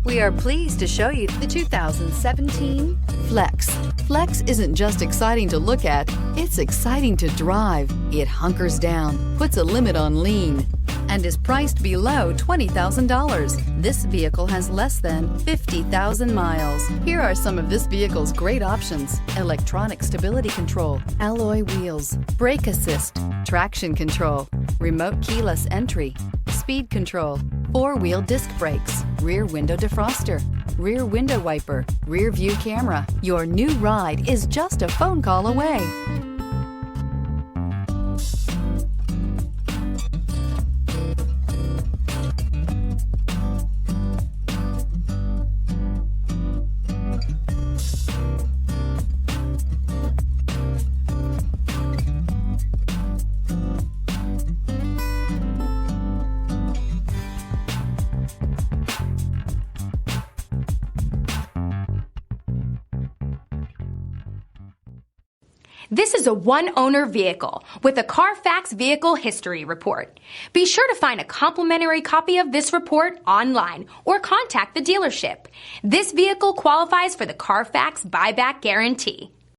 We are pleased to show you the 2017 Flex. Flex isn't just exciting to look at, it's exciting to drive. It hunkers down, puts a limit on lean, and is priced below $20,000. This vehicle has less than 50,000 miles. Here are some of this vehicle's great options: electronic stability control, alloy wheels, brake assist, traction control, remote keyless entry, speed control, four-wheel disc brakes, rear window defroster, rear window wiper, rear view camera. Your new ride is just a phone call away. This is a one-owner vehicle with a CARFAX Vehicle History Report. Be sure to find a complimentary copy of this report online or contact the dealership. This vehicle qualifies for the CARFAX Buyback Guarantee.